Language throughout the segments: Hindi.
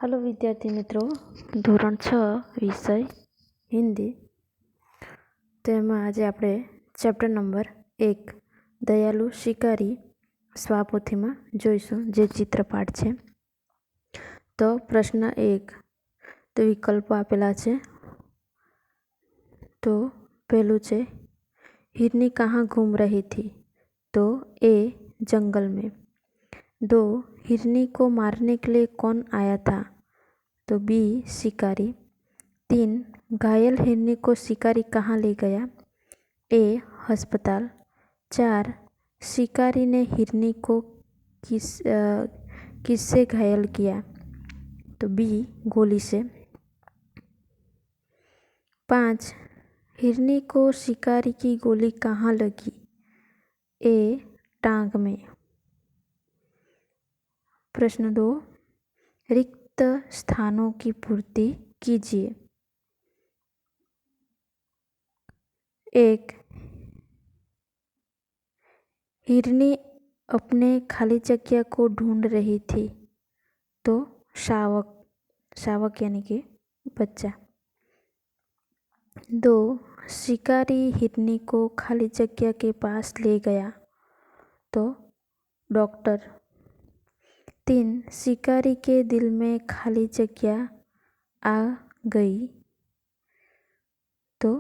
हेलो विद्यार्थी मित्रों, ધોરણ 6 વિષય હિન્દી। તો એમાં આજે આપણે ચેપ્ટર નંબર 1 દયાલુ શિકારી સ્વાપોથીમાં જોઈશું, જે ચિત્રપાઠ છે। તો પ્રશ્ન 1, તો વિકલ્પો આપેલા છે। તો પહેલું છે, हिरनी कहाँ घूम रही थी? तो ए जंगल में। 2, हिरनी को मारने के लिए कौन आया था? तो बी शिकारी। 3, घायल हिरनी को शिकारी कहाँ ले गया? ए अस्पताल। 4, शिकारी ने हिरनी को किससे घायल किया? तो बी गोली से। 5, हिरनी को शिकारी की गोली कहाँ लगी? ए टांग में। प्रश्न 2, रिक्त स्थानों की पूर्ति कीजिए। 1, हिरनी अपने खाली जगह को ढूंढ रही थी। तो शावक यानी कि बच्चा। 2, शिकारी हिरनी को खाली जगह के पास ले गया। तो डॉक्टर। 3, शिकारी के दिल में खाली जगह आ गई। तो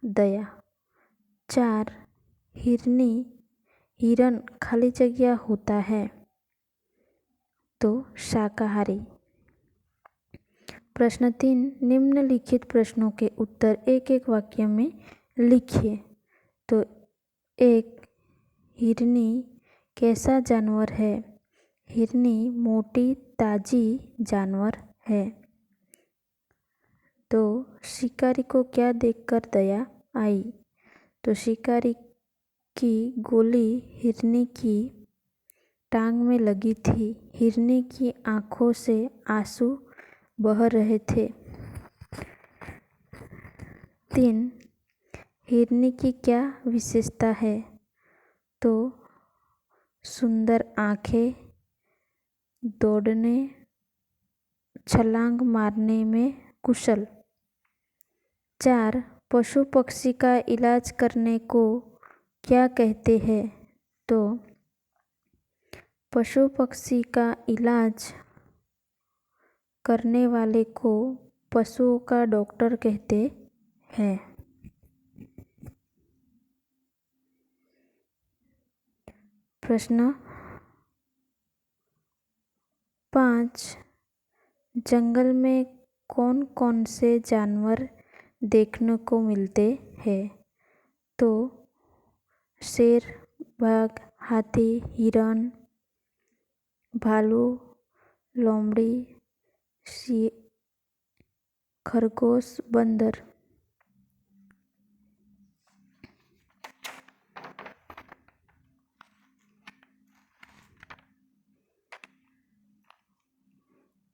दया। 4, हिरन खाली जगह होता है। तो शाकाहारी। प्रश्न 3, निम्नलिखित प्रश्नों के उत्तर एक एक वाक्य में लिखिए। तो 1, हिरनी कैसा जानवर है? हिरनी मोटी ताजी जानवर है। तो शिकारी को क्या देखकर दया आई? तो शिकारी की गोली हिरनी की टांग में लगी थी। हिरनी की आंखों से आंसू बह रहे थे। 3, हिरनी की क्या विशेषता है? तो सुंदर आँखें, दौड़ने, छलांग मारने में कुशल। 4, पशु पक्षी का इलाज करने को क्या कहते हैं? तो पशु पक्षी का इलाज करने वाले को पशुओं का डॉक्टर कहते हैं। प्रश्न 5, जंगल में कौन कौन से जानवर देखने को मिलते हैं? तो शेर, बाघ, हाथी, हिरण, भालू, लोमड़ी, खरगोश, बंदर।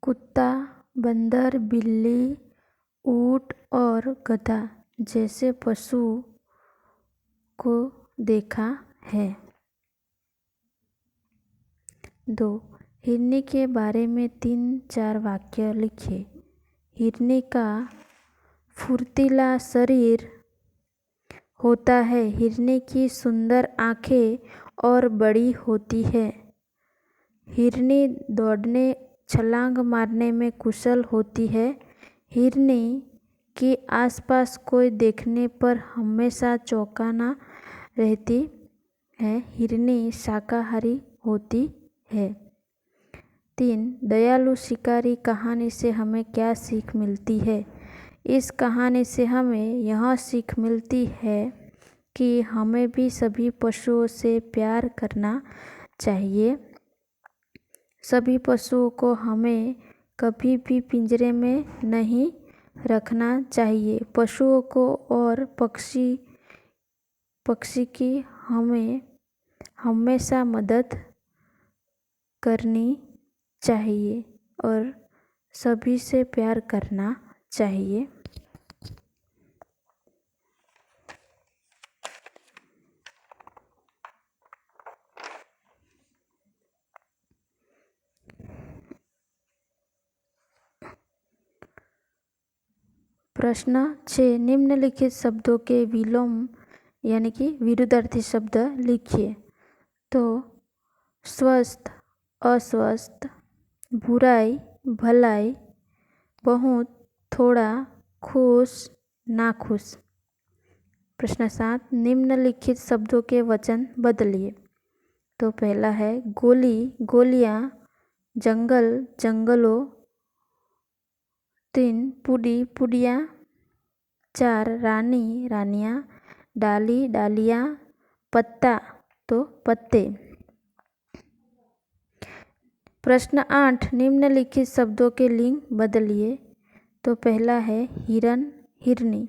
कुत्ता, बंदर, बिल्ली, ऊंट और गधा जैसे पशु को देखा है। 2, हिरनी के बारे में 3-4 वाक्य लिखिए। हिरनी का फुर्तीला शरीर होता है। हिरनी की सुंदर आँखें और बड़ी होती है। हिरनी दौड़ने, छलांग मारने में कुशल होती है। हिरनी के आसपास कोई देखने पर हमेशा चौंकाना रहती है। हिरनी शाकाहारी होती है। 3, दयालु शिकारी कहानी से हमें क्या सीख मिलती है? इस कहानी से हमें यह सीख मिलती है कि हमें भी सभी पशुओं से प्यार करना चाहिए। सभी पशुओं को हमें कभी भी पिंजरे में नहीं रखना चाहिए। पशुओं को और पक्षी की हमें हमेशा मदद करनी चाहिए और सभी से प्यार करना चाहिए। प्रश्न 6, निम्नलिखित शब्दों के विलोम यानी कि विरुद्धार्थी शब्द लिखिए। तो स्वस्थ, अस्वस्थ, बुराई, भलाई, बहुत, थोड़ा, खुश, नाखुश। प्रश्न 7, निम्नलिखित शब्दों के वचन बदलिए। तो पहला है गोली, गोलियां, जंगल, जंगलों। 3, पुड़ी, पुड़िया। 4, रानी, रानियां। डाली, डालियां। पत्ता, तो पत्ते। प्रश्न 8, निम्नलिखित शब्दों के लिंग बदलिए। तो पहला है हिरन, हिरनी,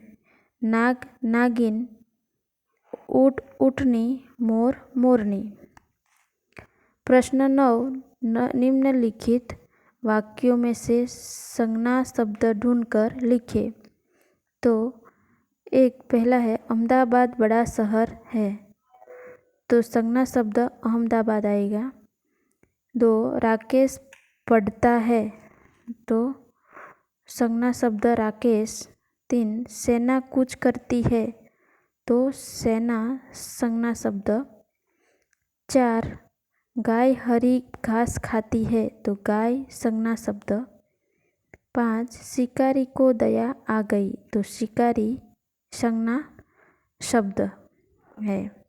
नाग, नागिन, ऊँट, ऊँटनी, मोर, मोरनी। प्रश्न 9, निम्नलिखित वाक्यों में से संज्ञा शब्द ढूंढकर लिखें। तो एक पहला है अहमदाबाद बड़ा शहर है, तो संज्ञा शब्द अहमदाबाद आएगा। 2, राकेश पढ़ता है, तो संज्ञा शब्द राकेश। 3, सेना कुछ करती है, तो सेना संज्ञा शब्द। 4, गाय हरी घास खाती है, तो गाय संज्ञा शब्द। 5, शिकारी को दया आ गई, तो शिकारी संज्ञा शब्द है।